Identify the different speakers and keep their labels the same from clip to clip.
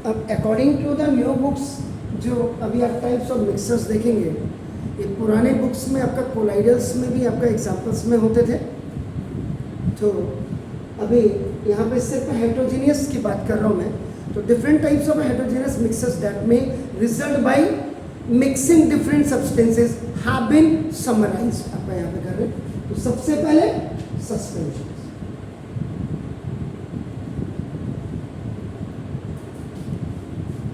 Speaker 1: अब according to the new books जो अभी आप टाइप्स ऑफ मिक्सर्स देखेंगे, ये पुराने बुक्स में आपका कोलाइडल्स में भी आपका एग्जाम्पल्स में होते थे। तो अभी यहाँ पे सिर्फ हेट्रोजीनियस की बात कर रहा हूँ मैं। तो different types of heterogeneous mixtures that में result by mixing different substances have been summarized. आप यहाँ पे कर रहे हैं। तो सबसे पहले सस्पेंशन।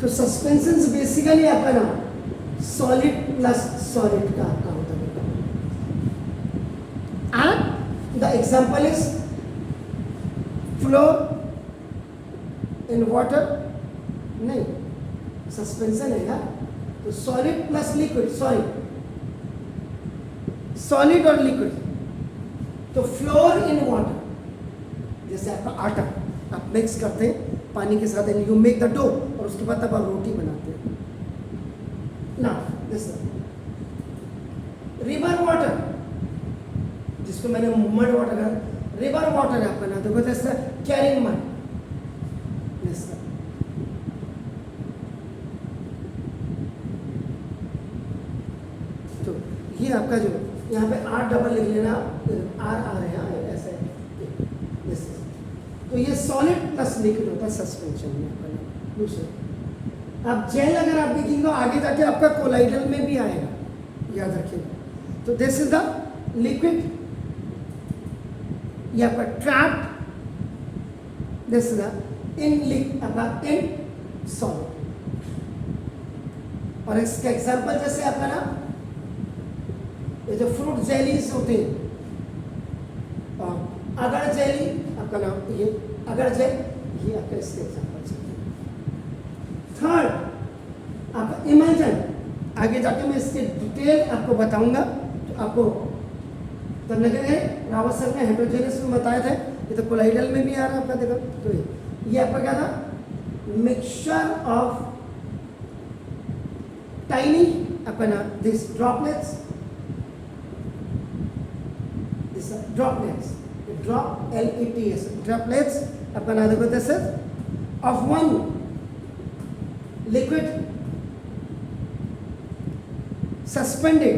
Speaker 1: तो सस्पेंशंस बेसिकली आपका ना सॉलिड प्लस सॉलिड का आपका होता है। And the example is floor in water, नहीं सस्पेंशन है ना। तो सॉलिड प्लस लिक्विड, सॉलिड और लिक्विड। तो फ्लोर इन वाटर, जैसे आपका आटा आप मिक्स करते हैं पानी के साथ and you make the dough, और उसके बाद तब आप रोटी बनाते हैं ना। रिवर वाटर, जिसको मैंने मड वाटर कहा, रिवर वाटर आपका ना, देखो जैसा कैरिंग मड। तो ये आपका जो यहाँ पे आर डबल लिख लेना, आर आ रहे हैं ऐसे। तो ये सॉलिड प्लस लिक्विड होता है सस्पेंशन में आपका। दूसरा अब जेल अगर आप देखेंगे तो आगे जाके आपका कोलाइडल में भी आएगा, याद रखिएगा। तो दिस इज द लिक्विड, ये आपका trapped, this is the in solid. और इसका एग्जांपल जैसे आपका ना ये जो फ्रूट जेलीज होते हैं, और अगर जेली आपका नाम ये अगर जेल, ये आपका इसके एग्जांपल से। थर्ड आपका इमल्जन, आगे जाके मैं इसके डिटेल आपको बताऊंगा। तो आपको तब लगे रावत सर ने हेट्रोजेनियस में बताया था, ये तो कोलाइडल में भी आ रहा है आपका। देखो तो ये आपका क्या था, मिक्सचर ऑफ टाइनी आपका ना this droplets, drop LETS droplets अपना देखो this is of one liquid suspended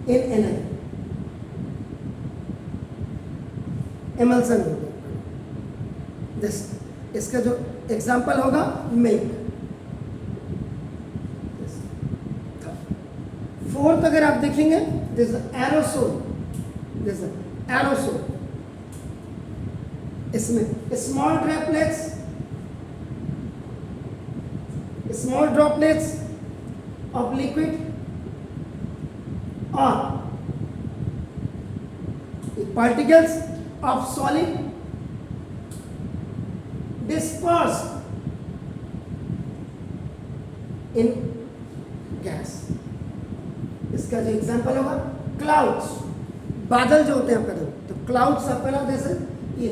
Speaker 1: in another emulsion हो गया। this इसका जो एग्जाम्पल होगा मिल्क। फोर्थ अगर आप देखेंगे दिस एरोसोल, इसमें स्मॉल ड्रॉपलेट्स ऑफ लिक्विड और particles of solid dispersed in gas. इसका जो एग्जांपल होगा क्लाउड्स, बादल जो होते हैं आपका, तो क्लाउड्स आपका ना जैसे ये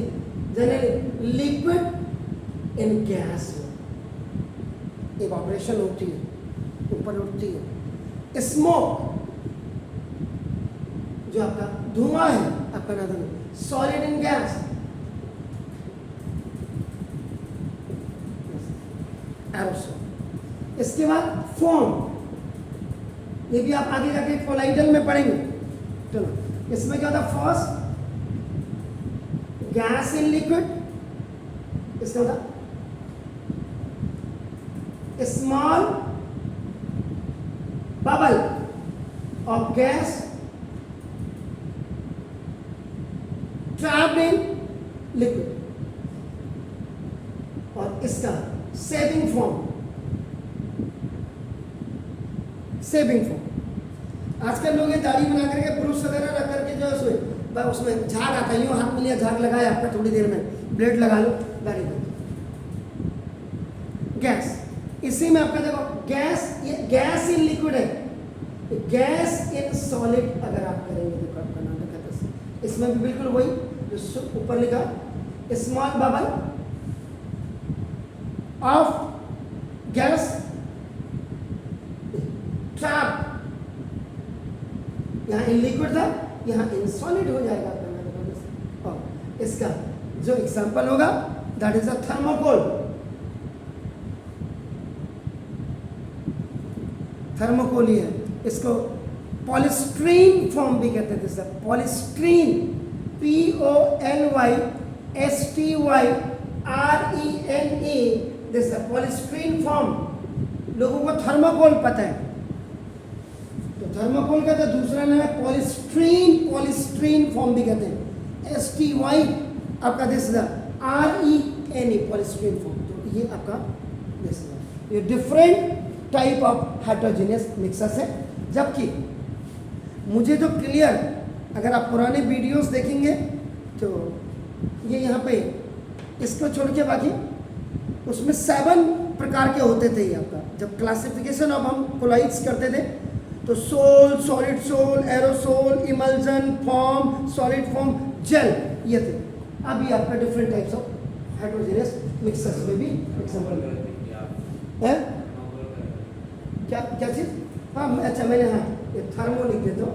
Speaker 1: generally liquid in gas evaporation होती है, ऊपर उठती है। स्मोक जो आपका धुआं है आपका ना, सॉलिड इन गैस। एरोसोल। इसके बाद फोम, ये भी आप आगे जाके कोलाइडल में पढ़ेंगे। चलो इसमें क्या होता है, फर्स्ट गैस इन लिक्विड, इसका होता small bubble of gas trapped in liquid, और इसका सेविंग फॉर्म। आजकल लोग ये दाढ़ी बना करके ब्रूस वगैरह रख करके जो है उसमें झाग आता है, यूँ हाथ में लिया झाग लगाया आपका, थोड़ी देर में ब्लेड लगा लो दाढ़ी पर। गैस, इसी में आपका देखो गैस, ये गैस इन लिक्विड है, गैस इन सॉलिड अगर आप करेंगे देखो आपका नाम लिखा था, इसमें भी बिल्कुल वही जो ऊपर लिखा small bubble of gas trap, यहाँ इन लिक्विड था, यहाँ इन सॉलिड हो जाएगा। और इसका जो एग्जाम्पल होगा that is a thermocol. Thermocol ही है, इसको पॉलीस्ट्रीन फॉर्म भी कहते हैं। Sir polystyrene, POLYSTYRENE, this polystyrene foam. लोगों को थर्मोकोल पता है, तो थर्मोकोल का तो दूसरा नाम है पॉलीस्ट्रीन, पॉलीस्ट्रीन फॉर्म भी कहते हैं। STY आपका दिस RENE, पॉलीस्ट्रीन फॉर्म। तो ये आपका दिस ये different type of heterogeneous mixers है। जबकि मुझे तो क्लियर, अगर आप पुराने वीडियोस देखेंगे तो ये यहाँ पे इसको छोड़ के बाकी उसमें 7 प्रकार के होते थे। ये आपका जब क्लासिफिकेशन ऑफ हम कोलाइड्स करते थे तो sol, solid sol, aerosol, emulsion, foam, solid foam, gel, ये थे। अभी आपका different types of heterogeneous mixtures में भी एग्जाम्पल है। क्या क्या चीज़? हाँ अच्छा, मैंने हाँ ये थर्मो लिख देता हूँ,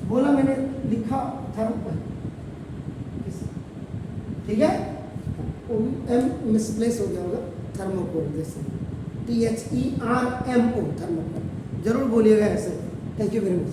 Speaker 1: बोला मैंने, लिखा थर्मो, ठीक है। M मिसप्लेस हो गया होगा, थर्मोकोल जैसे THERMO, थर्मोकोल। जरूर बोलिएगा ऐसे। Thank you very much.